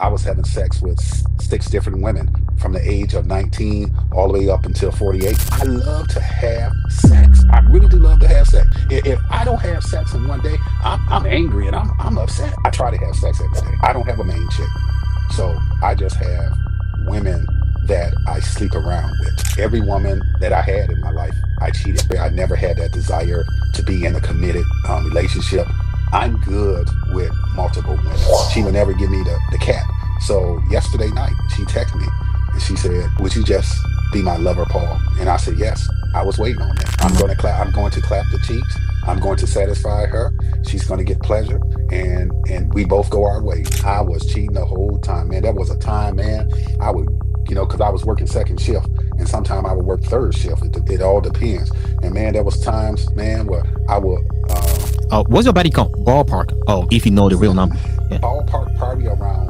I was having sex with six different women from the age of 19 all the way up until 48. I love to have sex. I really do love to have sex. If I don't have sex in one day, I'm angry and I'm upset. I try to have sex every day. I don't have a main chick. So I just have women that I sleep around with. Every woman that I had in my life, I cheated. I never had that desire to be in a committed relationship. I'm good with multiple women. She would never give me the cat. So yesterday night, she texted me and she said, "Would you just be my lover, Paul?" And I said, "Yes." I was waiting on that. I'm going to clap the cheeks. I'm going to satisfy her. She's going to get pleasure, and we both go our way. I was cheating the whole time, man. There was a time, man. I would, because I was working second shift, and sometimes I would work third shift. It all depends. And man, there was times, man, where I would. What's your body count? Ballpark. Oh, if you know the real number. Yeah. Ballpark party around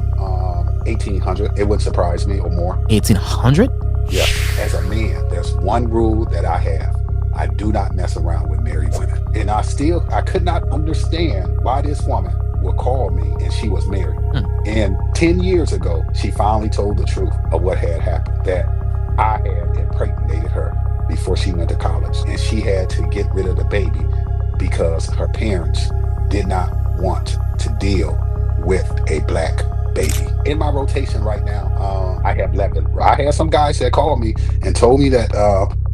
1800. It would surprise me or more. 1800? Yeah. As a man, there's one rule that I have. I do not mess around with married women. And I could not understand why this woman would call me and she was married. Hmm. And 10 years ago, she finally told the truth of what had happened, that I had impregnated her before she went to college. And she had to get rid of the baby because her parents did not want to deal with a black baby. In my rotation right now, I have 11. I had some guys that called me and told me that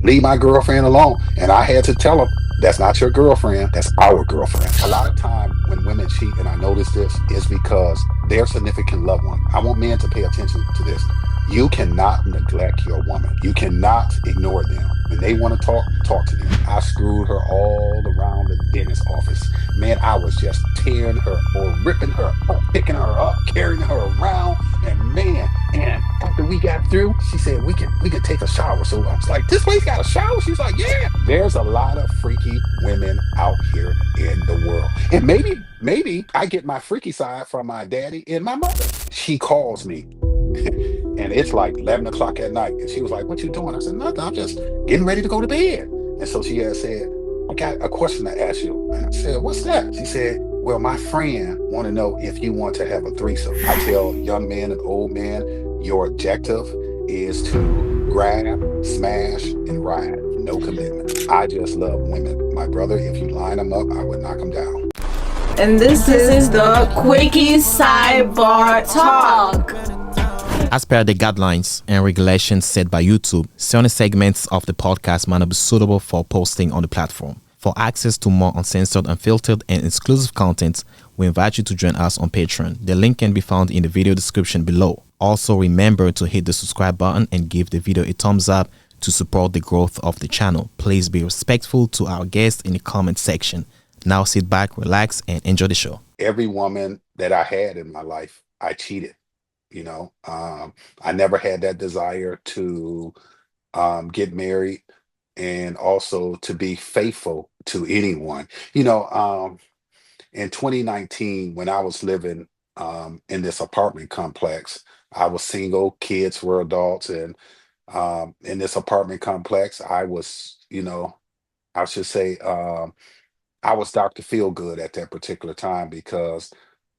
leave my girlfriend alone, and I had to tell them that's not your girlfriend, that's our girlfriend. A lot of time when women cheat, and I notice this, is because their significant loved one. I want men to pay attention to this. You cannot neglect your woman. You cannot ignore them. When they want to talk, talk to them. I screwed her all around the dentist office. Man, I was just tearing her or ripping her up, picking her up, carrying her around. And man, and after we got through, she said, we can take a shower. So I was like, this place got a shower? She's like, yeah. There's a lot of freaky women out here in the world. And maybe I get my freaky side from my daddy and my mother. She calls me and it's like 11 o'clock at night. And she was like, "What you doing?" I said, "Nothing. I'm just getting ready to go to bed." And so she had said, "I got a question to ask you." And I said, "What's that?" She said, "Well, my friend want to know if you want to have a threesome." I tell young men and old men, your objective is to grab, smash, and ride. No commitment. I just love women. My brother, if you line them up, I would knock them down. And this is the Quicky Sidebar Talk. As per the guidelines and regulations set by YouTube, certain segments of the podcast might not be suitable for posting on the platform. For access to more uncensored, unfiltered, and exclusive content, we invite you to join us on Patreon. The link can be found in the video description below. Also, remember to hit the subscribe button and give the video a thumbs up to support the growth of the channel. Please be respectful to our guests in the comment section. Now sit back, relax, and enjoy the show. Every woman that I had in my life, I cheated. I never had that desire to get married and also to be faithful to anyone. In 2019, when I was living in this apartment complex, I was single, kids were adults, and in this apartment complex, I should say, I was Dr. Feelgood at that particular time because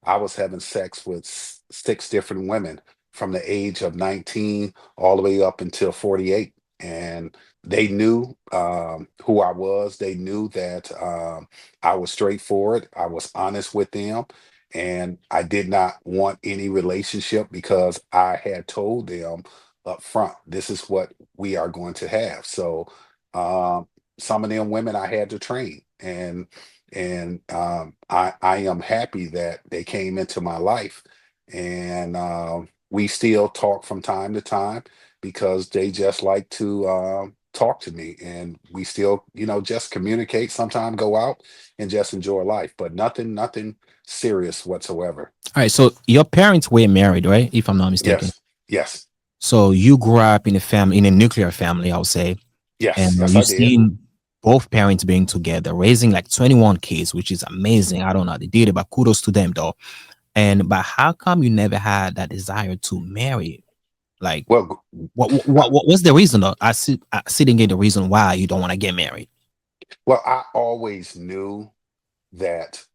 I was having sex with six different women from the age of 19 all the way up until 48. And they knew who I was. They knew that I was straightforward. I was honest with them. And I did not want any relationship because I had told them up front, this is what we are going to have. So some of them women I had to train. And I am happy that they came into my life, and we still talk from time to time because they just like to talk to me, and we still just communicate, sometimes go out and just enjoy life, but nothing serious whatsoever. All right, so your parents were married, right? If I'm not mistaken. Yes, yes, So you grew up in a family, in a nuclear family, I would say, yes, and yes, I you've did. seen both parents being together, raising like 21 kids, which is amazing. I don't know how they did it, but kudos to them, though. But how come you never had that desire to marry? Like, Well, what's the reason, though? I didn't get the reason why you don't want to get married. well, I always knew that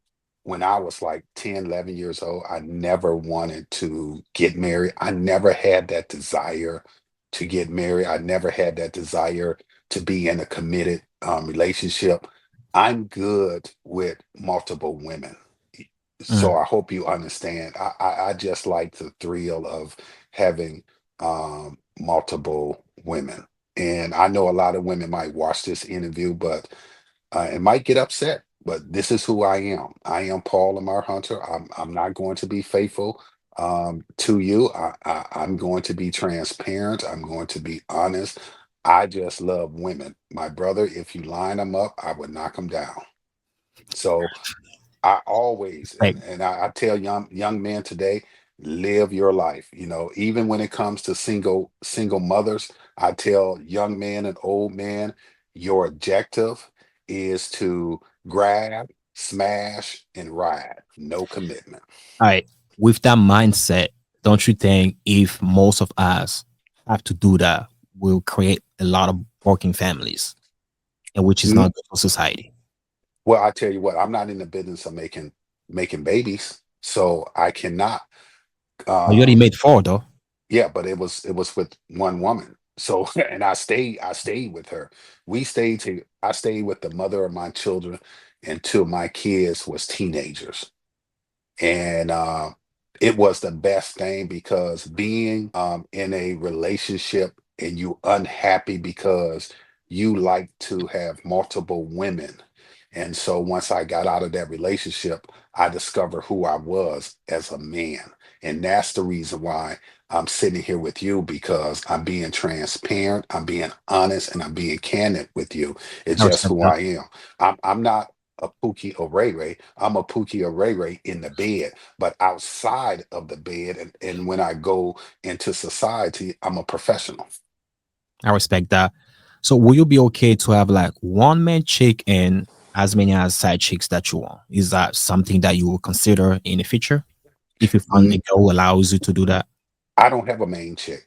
when I was like 10, 11 years old, I never wanted to get married. I never had that desire to get married. I never had that desire to be in a committed relationship. I'm good with multiple women. So Mm. I hope you understand. I just like the thrill of having multiple women. And I know a lot of women might watch this interview, but and might get upset, but this is who I am. I am Paul Lamar Hunter. I'm not going to be faithful to you. I'm going to be transparent. I'm going to be honest. I just love women. My brother, if you line them up, I would knock them down. So I always Like, and I tell young men today, live your life. You know, even when it comes to single mothers, I tell young men and old men, your objective is to grab, smash, and ride. No commitment. all right, with that mindset, don't you think if most of us have to do that, we'll create a lot of broken families, and which is Mm, not good for society? Well, I tell you what, I'm not in the business of making babies, so I cannot. But you already Um, made four though. Yeah, but it was with one woman. So and I stayed with her. I stayed with the mother of my children until my kids was teenagers. And it was the best thing because being in a relationship and you unhappy because you like to have multiple women. And so once I got out of that relationship, I discovered who I was as a man. And that's the reason why I'm sitting here with you because I'm being transparent, I'm being honest, and I'm being candid with you. It's I just respect who that. I am. I'm not a Pookie or Ray Ray. I'm a Pookie or Ray Ray in the bed, but outside of the bed, and when I go into society, I'm a professional. I respect that. So will you be okay to have like one main chick and as many as side chicks that you want? Is that something that you will consider in the future if you find a N- girl who allows you to do that? I don't have a main chick,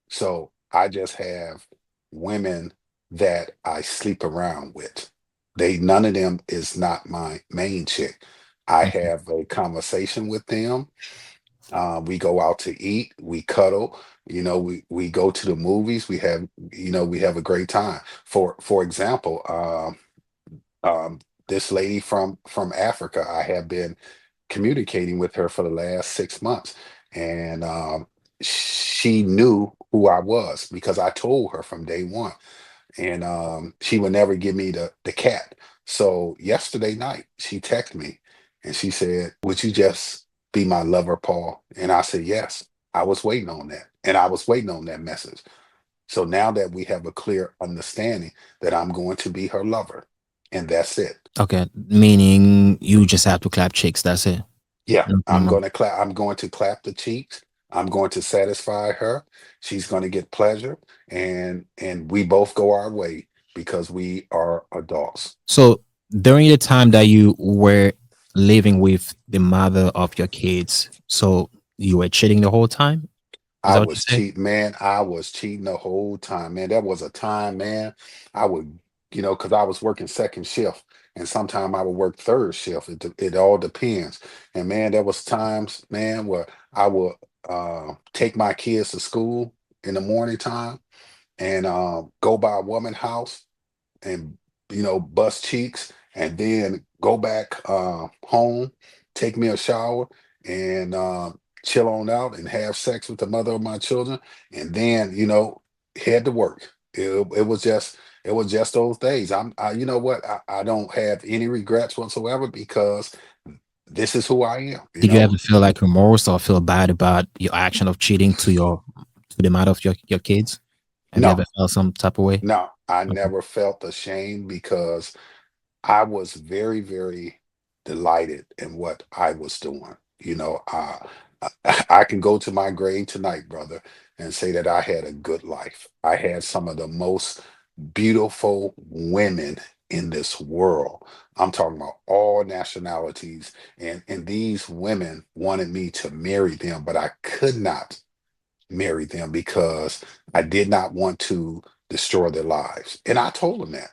so I just have women that I sleep around with. They none of them is not my main chick. I Okay. have a conversation with them. We go out to eat, we cuddle, we go to the movies, we have a great time. For example, this lady from Africa, I have been communicating with her for the last 6 months, and she knew who I was because I told her from day one, and she would never give me the cat. So yesterday night, she texted me and she said, "Would you just be my lover, Paul?" And I said, "Yes." I was waiting on that, and I was waiting on that message. So now that we have a clear understanding that I'm going to be her lover, and that's it. Okay. Meaning you just have to clap chicks. That's it. Yeah, No, no, no. I'm going to clap the cheeks. I'm going to satisfy her. She's going to get pleasure, and we both go our way because we are adults. So during the time that you were living with the mother of your kids, so you were cheating the whole time? Is I that what you was say? cheating, man. I was cheating the whole time, man. That was a time, man. I would, because I was working second shift, and sometime I would work third shift. It all depends. And man, there was times, man, where I would take my kids to school in the morning time and go by a woman house and bust cheeks and then go back home, take me a shower and chill on out and have sex with the mother of my children and then head to work. It was just those days. You know what, I don't have any regrets whatsoever because this is who I am, Did you ever feel like remorse or feel bad about your action of cheating to the mother of your kids? Have you no, ever felt some type of way? no, I Okay. never felt ashamed because I was very, very delighted in what I was doing. I can go to my grave tonight, brother, and say that I had a good life. I had some of the most beautiful women in this world. I'm talking about all nationalities, and these women wanted me to marry them, but I could not marry them because I did not want to destroy their lives. And I told them that,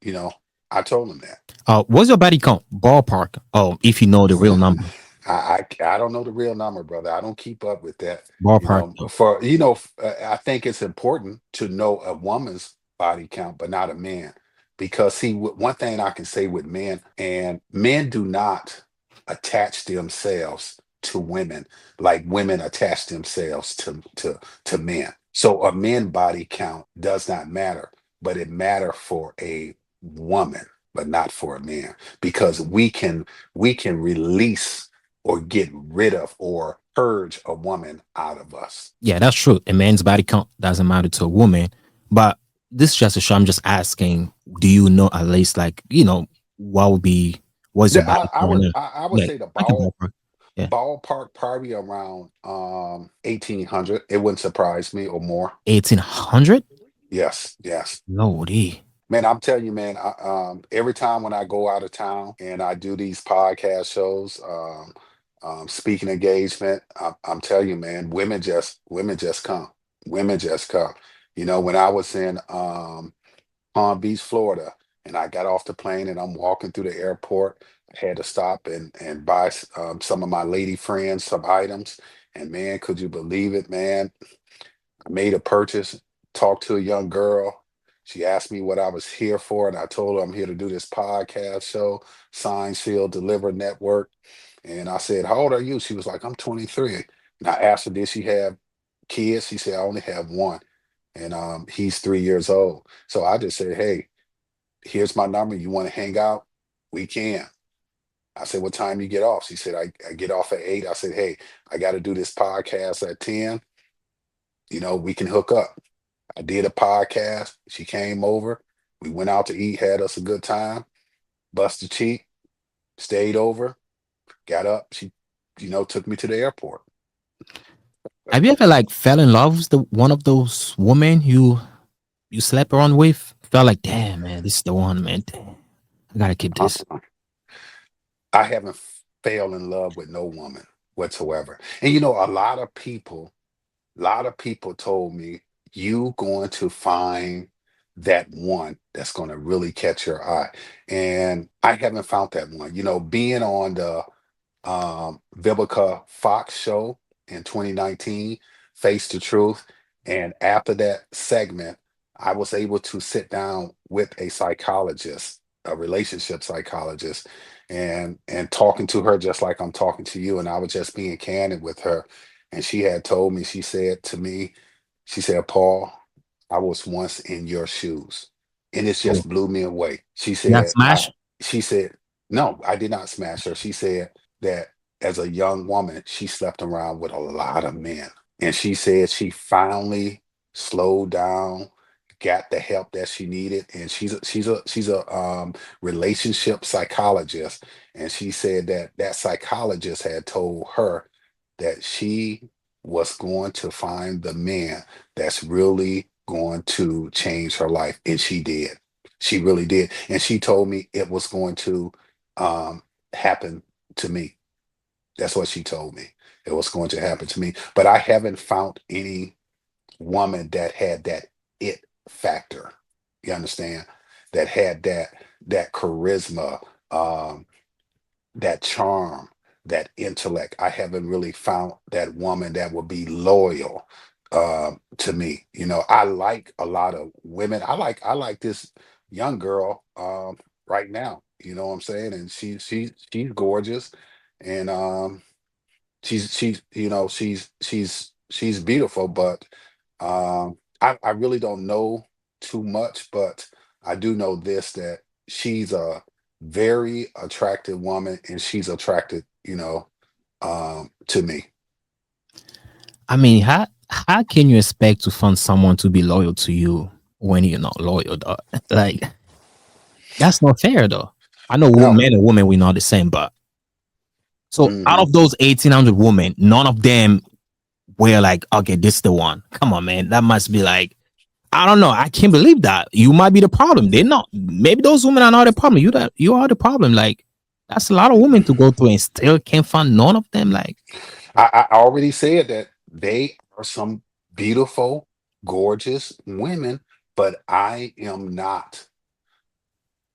you know. I told him that. What's your body count? Ballpark. Oh, if you know the real number. I don't know the real number, brother. I don't keep up with that. Ballpark though. I think it's important to know a woman's body count, but not a man, because see, one thing I can say with men, and men do not attach themselves to women like women attach themselves to men. So a men body count does not matter, but it matter for a woman, but not for a man, because we can release or get rid of or purge a woman out of us. Yeah, that's true. A man's body count doesn't matter to a woman. But this is just a show. I'm just asking, do you know at least like, what would be what's your body I count would now? I would Yeah, say the I can ballpark. Yeah. ballpark probably around 1800. It wouldn't surprise me or more. 1800? Yes, yes. Lordy. Man, I'm telling you, man, every time when I go out of town and I do these podcast shows, speaking engagement, I'm telling you, man, women just come. Women just come. When I was in Palm Beach, Florida, and I got off the plane and I'm walking through the airport. I had to stop and buy some of my lady friends some items. And man, could you believe it, man? I made a purchase, talked to a young girl. She asked me what I was here for, and I told her I'm here to do this podcast show, Sign, Seal, Deliver Network. And I said, "How old are you?" She was like, "I'm 23." And I asked her, "Did she have kids?" She said, "I only have one, and he's 3 years old." So I just said, "Hey, here's my number. You want to hang out? We can." I said, "What time you get off?" She said, I get off at 8. I said, "Hey, I got to do this podcast at 10. We can hook up." I did a podcast. She came over. We went out to eat, had us a good time, busted cheek, stayed over, got up. She, took me to the airport. Have you ever like fell in love with the one of those women you slept around with? Felt like, damn man, this is the one, man. Damn, I gotta keep this. Uh-uh. I haven't fell in love with no woman whatsoever. And a lot of people told me, you going to find that one that's going to really catch your eye. And I haven't found that one. Being on the Vivica Fox show in 2019, Face the Truth. And after that segment, I was able to sit down with a psychologist, a relationship psychologist, and talking to her just like I'm talking to you. And I was just being candid with her. And she had told me, she said to me, she said, "Paul, I was once in your shoes." And it Oh, just blew me away. She that said, smash? she said, no, I did not smash her. She said that as a young woman, she slept around with a lot of men. And she said she finally slowed down, got the help that she needed. And she's a relationship psychologist. And she said that that psychologist had told her that she was going to find the man that's really going to change her life. And she did. She really did. And she told me it was going to happen to me. That's what she told me. It was going to happen to me. But I haven't found any woman that had that it factor. You understand? That had that charisma, um, that charm, that intellect. I haven't really found that woman that will be loyal to me. I like a lot of women. I like this young girl right now. You know what I'm saying? And she's gorgeous, and she's beautiful. But I really don't know too much, but I do know this, that she's a very attractive woman, and she's attracted, to me. I mean, how can you expect to find someone to be loyal to you when you're not loyal, though? Like that's not fair, though. I know No. men and women we're not the same, but so out Hmm. of those 1,800 women, none of them were like, okay, this is the one. Come on, man, that must be like, I don't know. I can't believe that. You might be the problem. They're not. Maybe those women are not the problem. You are the problem. Like that's a lot of women to go through and still can't find none of them. Like I already said that they are some beautiful, gorgeous women, but I am not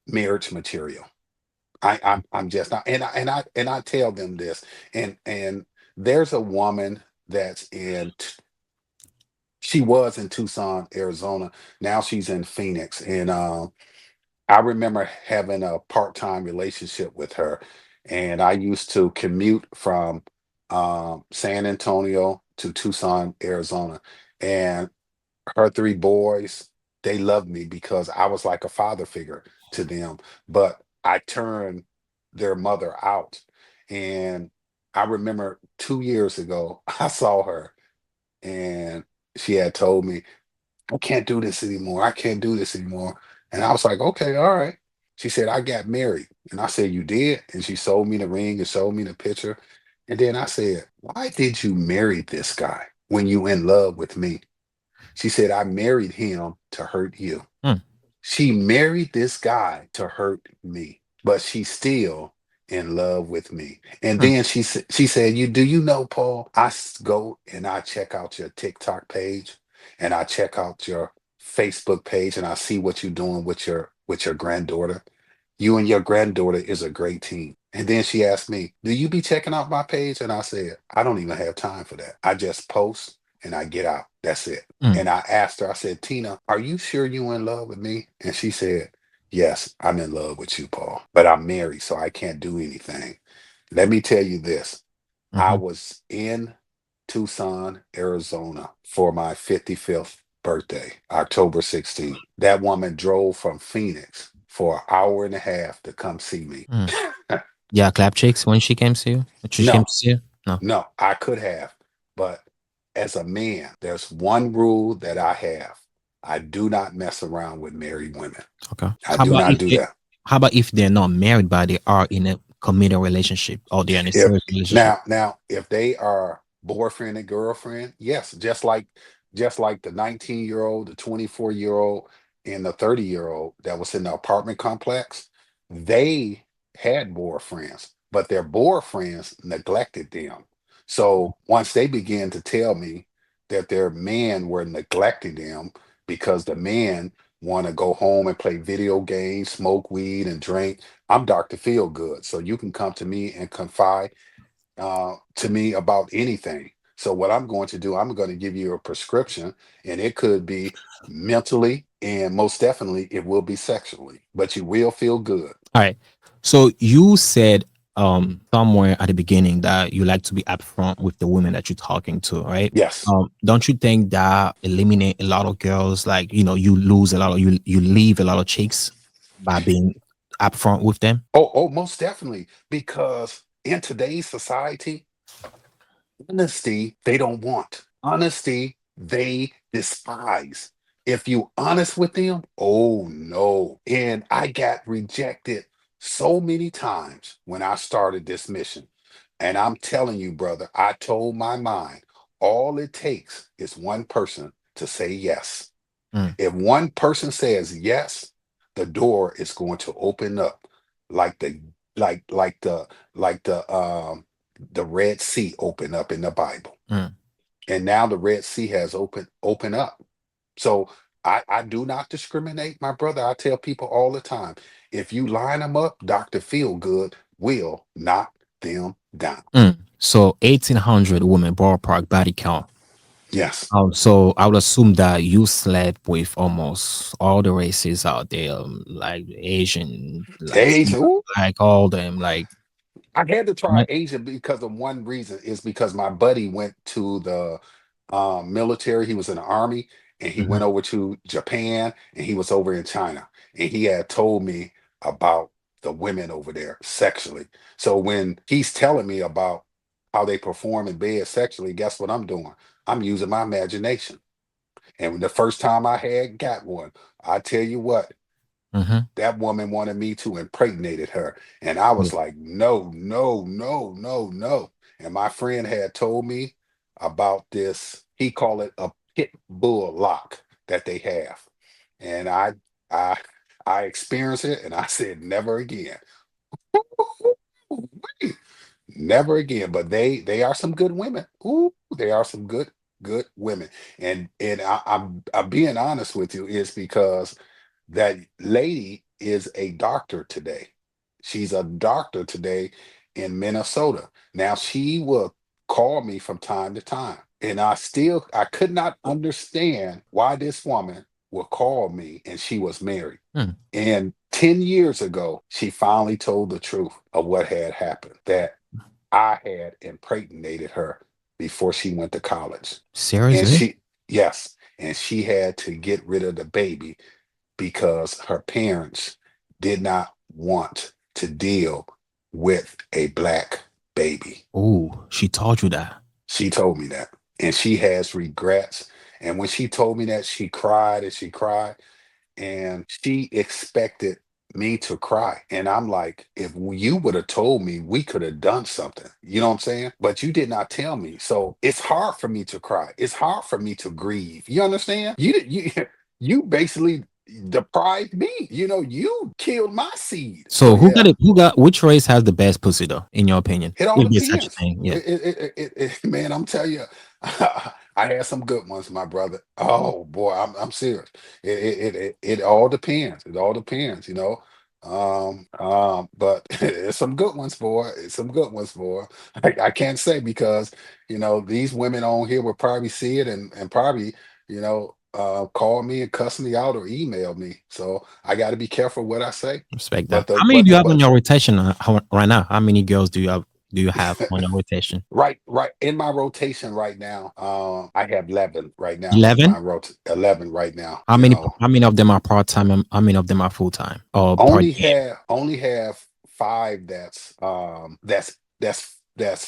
marriage material. I'm just not, and I tell them this, and there's a woman that's she was in Tucson, Arizona. Now she's in Phoenix, and I remember having a part-time relationship with her, and I used to commute from San Antonio to Tucson, Arizona, and her three boys, they loved me because I was like a father figure to them, but I turned their mother out. And I remember 2 years ago, I saw her and she had told me, I can't do this anymore. I can't do this anymore. And I was like, okay, all right. She said, I got married. And I said, you did? And she showed me the ring and showed me the picture. And then I said, why did you marry this guy when you in love with me? She said, I married him to hurt you. Mm, She married this guy to hurt me, but she's still in love with me. And mm, then she said, "You do you know, Paul? Go and I check out your TikTok page, and I check out your Facebook page, and I see what you're doing with your granddaughter. You and your granddaughter is a great team." And then she asked me, "Do you be checking out my page?" And I said, "I don't even have time for that. I just post and I get out. That's it." mm. And I asked her, I said, "Tina, are you sure you in love with me?" And she said, "Yes, I'm in love with you, Paul, but I'm married, so I can't do anything." Let me tell you this. I Mhm. was in Tucson, Arizona for my 55th birthday, October 16th. That woman drove from Phoenix for an hour and a half to come see me. Mm. Yeah, clap chicks when she came to you? When she came No, to see you? No. no, I could have, but as a man, there's one rule that I have. I do not mess around with married women. Okay. I do not do that. How about if they're not married but they are in a committed relationship or they're in a If serious relationship? now if they are boyfriend and girlfriend, yes, just like the 19-year-old, the 24-year-old, and the 30-year-old that was in the apartment complex, they had boyfriends, but their boyfriends neglected them. So once they began to tell me that their men were neglecting them because the men want to go home and play video games, smoke weed, and drink, I'm Dr. Feel Good. So you can come to me and confide to me about anything. So what I'm going to do, I'm going to give you a prescription, and it could be mentally, and most definitely it will be sexually, but you will feel good. All right. So you said somewhere at the beginning that you like to be upfront with the women that you're talking to, right? Yes. Don't you think that eliminate a lot of girls? Like, you lose a lot of you leave a lot of chicks by being upfront with them? Oh, most definitely. Because in today's society, honesty, they don't want. Honesty, they despise. If you honest with them, oh no. And I got rejected so many times when I started this mission. And I'm telling you, brother, I told my mind, all it takes is one person to say yes. Mm, If one person says yes, the door is going to open up like the like like the the Red Sea open up in the Bible. mm. And now the Red Sea has open up. So I do not discriminate, my brother. I tell people all the time, if you line them up, Dr. Feelgood will knock them down. So 1,800 women ballpark body count. Yes. So I would assume that you slept with almost all the races out there, like Asian, like Age. Ooh, like all them, like I had to try right? Asia because of one reason is because my buddy went to the military. He was in the army and he Mhm. went over to Japan and he was over in China. And he had told me about the women over there sexually. So when he's telling me about how they perform in bed sexually, guess what I'm doing? I'm using my imagination. And the first time I had got one, I tell you what, Mhm. that woman wanted me to impregnated her. And I Yeah. was like, no, no, no, no, no. And my friend had told me about this. He called it a pit bull lock that they have. And I I experienced it and I said never again. Never again. But they are some good women. Ooh, they are some good women. And I'm being honest with you is because That lady is a doctor today. She's a doctor today in Minnesota. Now she will call me from time to time. And I could not understand why this woman would call me and she was married. Hmm. And 10 years ago, she finally told the truth of what had happened, that I had impregnated her before she went to college. And Seriously? she, yes, and she had to get rid of the baby because her parents did not want to deal with a black baby. Oh, she told you that. She told me that. And she has regrets. And when she told me that, she cried and she cried and she expected me to cry. And I'm like, if you would have told me, we could have done something. You know what I'm saying? But you did not tell me. So it's hard for me to cry. It's hard for me to grieve. You understand? You basically deprived me. You killed my seed. So So yeah, who got which race has the best pussy though, in your opinion? it all If there's such a depends. thing, yeah. Man, I'm telling you, I had some good ones, my brother. Oh boy, I'm serious. It all depends. It all depends. But it's some good ones, boy. It's some good ones, boy. I can't say because these women on here will probably see it and probably call me and cuss me out or email me. So I got to be careful what I say. Respect that. But the How many do you but have on but your rotation right now? How many girls do you have on your rotation? right in my rotation right now, I have 11 right now in 11? my 11 right now. You know, How many of them are part time and how many of them are full time or part time? only have five that's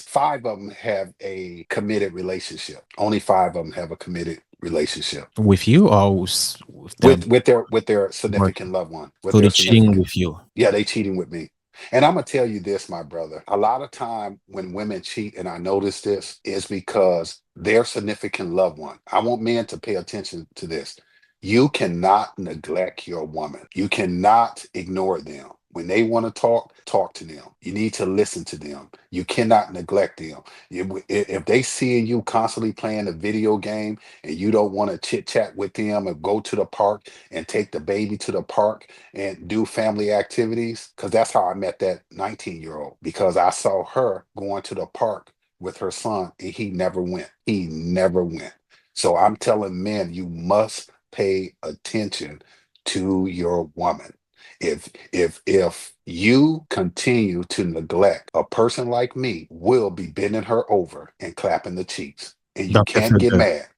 five of them have a committed relationship. Only five of them have a committed relationship With you or with them with their significant working? loved one, with So their they're cheating significant. with you. Yeah, they cheating with me. And I'm gonna tell you this, my brother. A lot of time when women cheat, and I notice this, is because their significant loved one. I want men to pay attention to this. You cannot neglect your woman. You cannot ignore them. When they want to talk, talk to them. You need to listen to them. You cannot neglect them. If they see you constantly playing a video game and you don't want to chit chat with them and go to the park and take the baby to the park and do family activities, because that's how I met that 19-year-old, because I saw her going to the park with her son and he never went. He never went. So I'm telling men, you must pay attention to your woman. If you continue to neglect, a person like me will be bending her over and clapping the cheeks. And you Dr. can't get Filter. mad.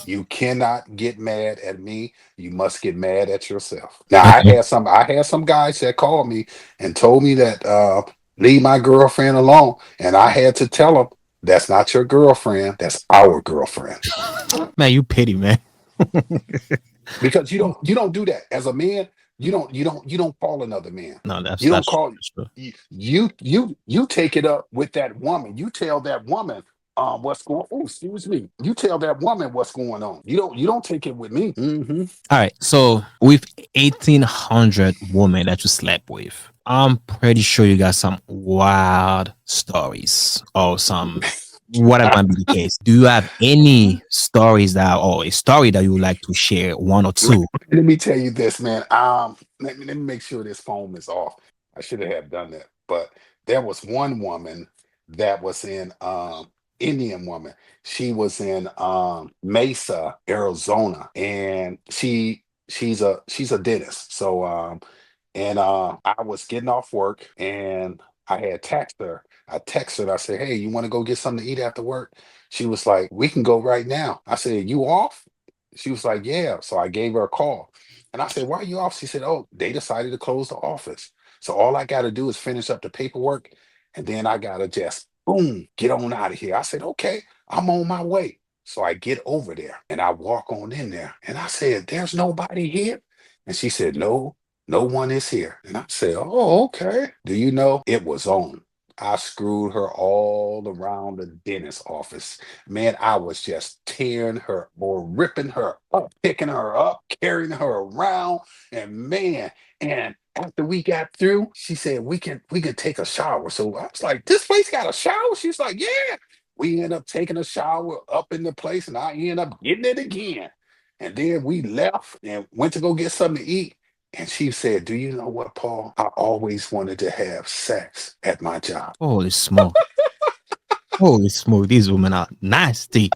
You cannot get mad at me. You must get mad at yourself. Now Okay. I had some guys that called me and told me that leave my girlfriend alone. And I had to tell them that's not your girlfriend, that's our girlfriend. Man, you pity, man. Because you don't do that. As a man, you don't call another man. No, You don't that's call true. you take it up with that woman. You tell that woman what's going oh, excuse me. You tell that woman what's going on. You don't take it with me. All right. So with 1,800 women that you slept with, I'm pretty sure you got some wild stories or some whatever might be the case. Do you have any stories or a story that you would like to share, one or Let two? let me tell you this, man. Let me make sure this phone is off. I should have done that. But there was one woman that was in Indian woman. She was in Mesa, Arizona, and she's a dentist. So and I was getting off work and I had texted her. I texted her. I said, "Hey, you want to go get something to eat after work?" She was like, "We can go right now." I said, "You off?" She was like, "Yeah." So I gave her a call. And I said, "Why are you off?" She said, "Oh, they decided to close the office. So all I got to do is finish up the paperwork and then I got to just boom, get on out of here." I said, "Okay, I'm on my way." So I get over there and I walk on in there and I said, "There's nobody here." And she said, "No, no one is here." And I said, "Oh, okay." Do you know it was on? I screwed her all around the dentist office. Man, I was just tearing her or ripping her up, picking her up, carrying her around. And man, and after we got through, she said, we can take a shower. So I was like, "This place got a shower?" She's like, "Yeah." We end up taking a shower up in the place, and I end up getting it again. And then we left and went to go get something to eat. And she said, "Do you know what, Paul? I always wanted to have sex at my job." Holy smoke. Holy smoke. These women are nasty.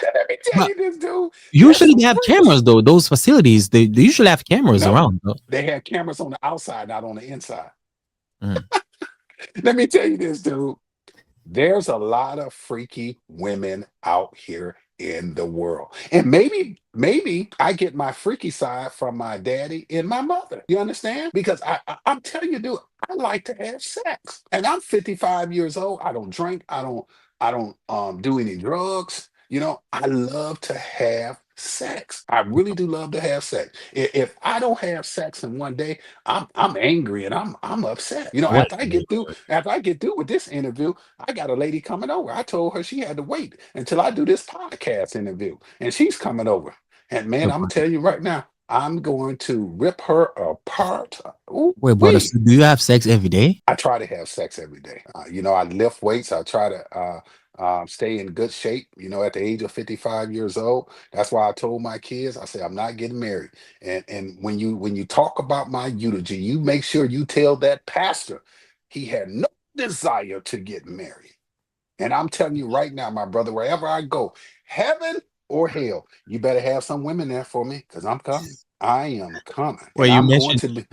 Let me tell But you this, dude. There's usually some they have freaks. cameras though. Those facilities, they usually have cameras No, around though. they had cameras on the outside, not on the inside. Mm. Let me tell you this, dude. There's a lot of freaky women out here in the world. And maybe I get my freaky side from my daddy and my mother. You understand? Because I'm telling you, dude, I like to have sex. And I'm 55 years old. I don't drink. I don't do any drugs. I love to have sex. I really do love to have sex. If I don't have sex in one day, I'm angry and I'm upset. Wait, After I wait, get through wait. after I get through with this interview, I got a lady coming over. I told her she had to wait until I do this podcast interview, and she's coming over. And man, I'm telling you right now, I'm going to rip her apart. Ooh, Wait, brother. wee. So do you have sex every day? I try to have sex every day. I lift weights. I try to stay in good shape. At the age of 55 years old, that's why I told my kids. I said I'm not getting married. And when you talk about my eulogy, you make sure you tell that pastor he had no desire to get married. And I'm telling you right now, my brother, wherever I go, heaven or hell, you better have some women there for me because I'm coming. I am coming. Well, And you I'm going mentioned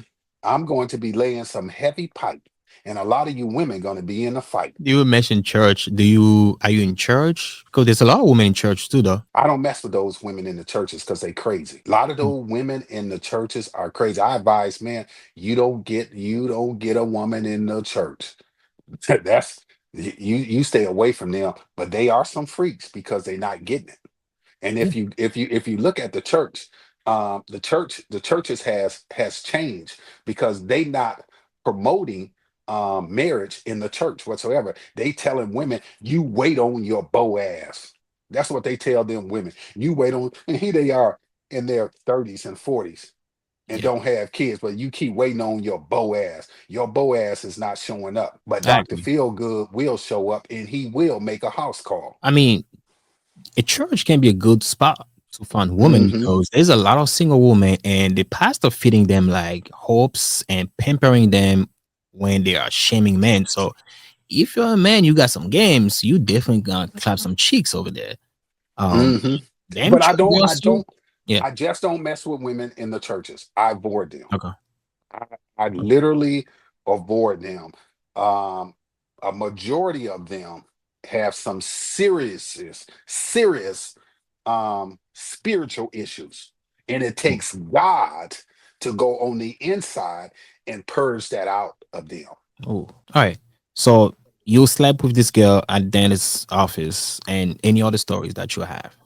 to be laying some heavy pipe. And a lot of you women gonna be in the fight. you mentioned church. Are you in church? Because there's a lot of women in church too, though. I don't mess with those women in the churches because they crazy. A lot of Mm. those women in the churches are crazy. I advise, man, you don't get a woman in the church. That's you stay away from them. But they are some freaks because they're not getting it. And Yeah. if you look at the churches has changed because they not promoting marriage in the church whatsoever. They telling women, you wait on your Boaz. That's what they tell them women. You wait on, and here they are in their 30s and 40s and Yeah. don't have kids, but you keep waiting on your Boaz. Your Boaz is not showing up, but I Dr. agree. Feelgood will show up and he will make a house call. I mean, a church can be a good spot to find women Hmm. because there's a lot of single women and the pastor feeding them like hopes and pampering them when they are shaming men. So if you're a man, you got some games, you definitely gonna clap some cheeks over there. Um, Hmm. them But I church don't, I girls too. don't, Yeah. I just don't mess with women in the churches. I avoid them. Okay. I, I literally avoid them. Um, a majority of them have some serious spiritual issues. And it Oh, takes God to go on the inside and purge that out of them. oh. All right. So you slept with this girl at Dennis' office, and any other stories that you have?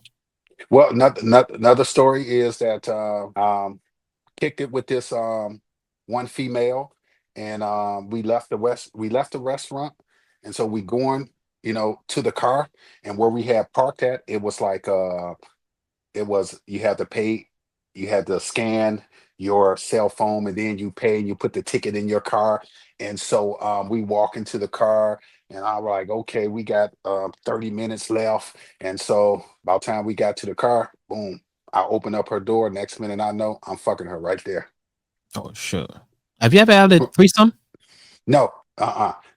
Well, another story is that kicked it with this one female, and we left the restaurant, and so we going to the car, and where we had parked at, it was like it was you had to pay, you had to scan your cell phone, and then you pay and you put the ticket in your car. And so we walk into the car, and I was like, okay, we got 30 minutes left. And so by the time we got to the car, boom, I open up her door. Next minute I know I'm fucking her right there. Oh, sure. Have you ever had a threesome? No,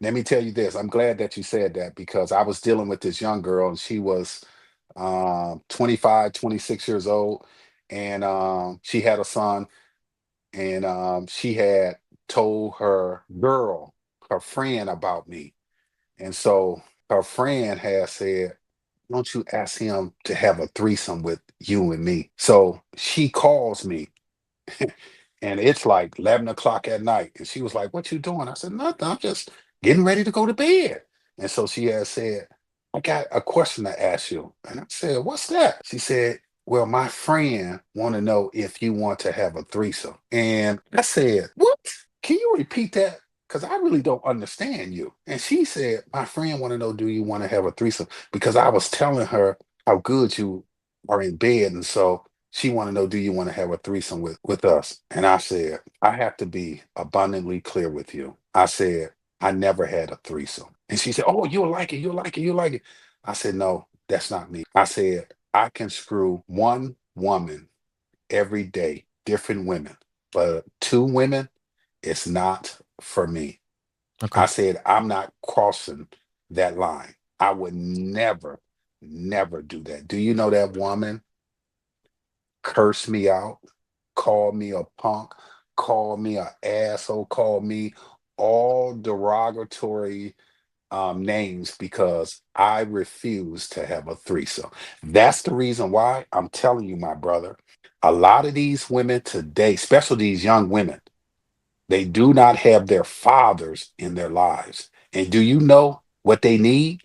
let me tell you this. I'm glad that you said that because I was dealing with this young girl, and she was 25, 26 years old, and she had a son, and she had told her friend about me. And so her friend had said, "Don't you ask him to have a threesome with you and me?" So she calls me, and it's like 11 o'clock at night. And she was like, "What you doing?" I said, "Nothing. I'm just getting ready to go to bed." And so she had said, "I got a question to ask you." And I said, "What's that?" She said, "Well, my friend want to know if you want to have a threesome." And I said, "What? Can you repeat that? Because I really don't understand you." And she said, "My friend want to know, do you want to have a threesome?" Because I was telling her how good you are in bed. And so she want to know, do you want to have a threesome with us? And I said, I have to be abundantly clear with you. I said, I never had a threesome. And she said, "Oh, you'll like it, you'll like it, you'll like it." I said, "No, that's not me." I said, I can screw one woman every day, different women. but two women, it's not for me. Okay. I said, I'm not crossing that line. I would never, never do that. Do you know that woman cursed me out, called me a punk, called me an asshole, called me all derogatory names because I refuse to have a threesome. That's the reason why I'm telling you, my brother. A lot of these women today, especially these young women, they do not have their fathers in their lives. And do you know what they need?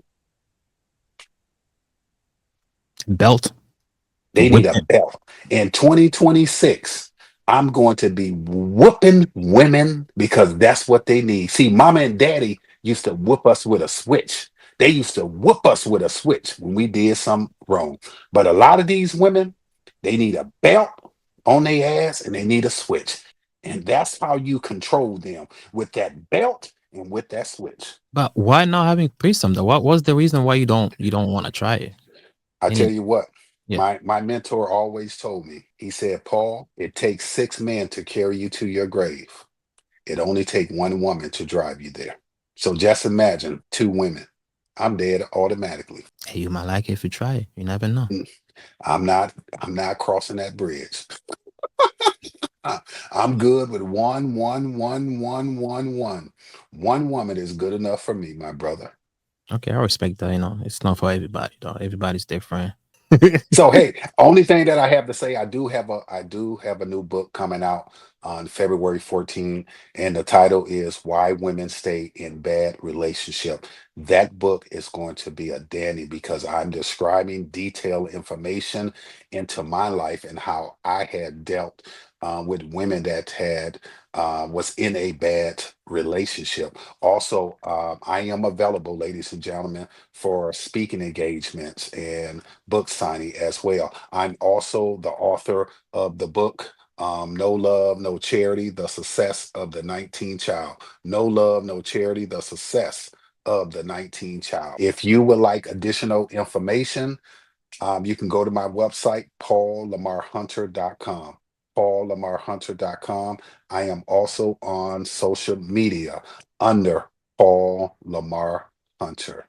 Belt to They whip need a them. belt. In 2026, I'm going to be whooping women because that's what they need. See, mama and daddy used to whoop us with a switch. They used to whoop us with a switch when we did something wrong. But a lot of these women, they need a belt on their ass and they need a switch. And that's how you control them, with that belt and with that switch. But why not having threesome though? What was the reason why you don't want to try it? I tell Any you what, yeah. my mentor always told me, he said, Paul, it takes six men to carry you to your grave. It only takes one woman to drive you there. So just imagine two women. I'm dead automatically. Hey, you might like it if you try it. You never know. Mm, I'm not I'm not crossing that bridge. I- I'm good with one, one, one, one, one, one. One woman is good enough for me, my brother. Okay, I respect that. It's not for everybody though. Everybody's different. So hey, only thing that I have to say, I do have a new book coming out on February 14th, and the title is Why Women Stay in Bad Relationship. That book is going to be a dandy because I'm describing detailed information into my life and how I had dealt with women that had was in a bad relationship. Also, I am available, ladies and gentlemen, for speaking engagements and book signing as well. I'm also the author of the book No Love, No Charity, The Success of the 19th Child. No Love, No Charity, The Success of the 19th Child. If you would like additional information, you can go to my website, paullamarhunter.com. paullamarhunter.com. I am also on social media under Paul Lamar Hunter.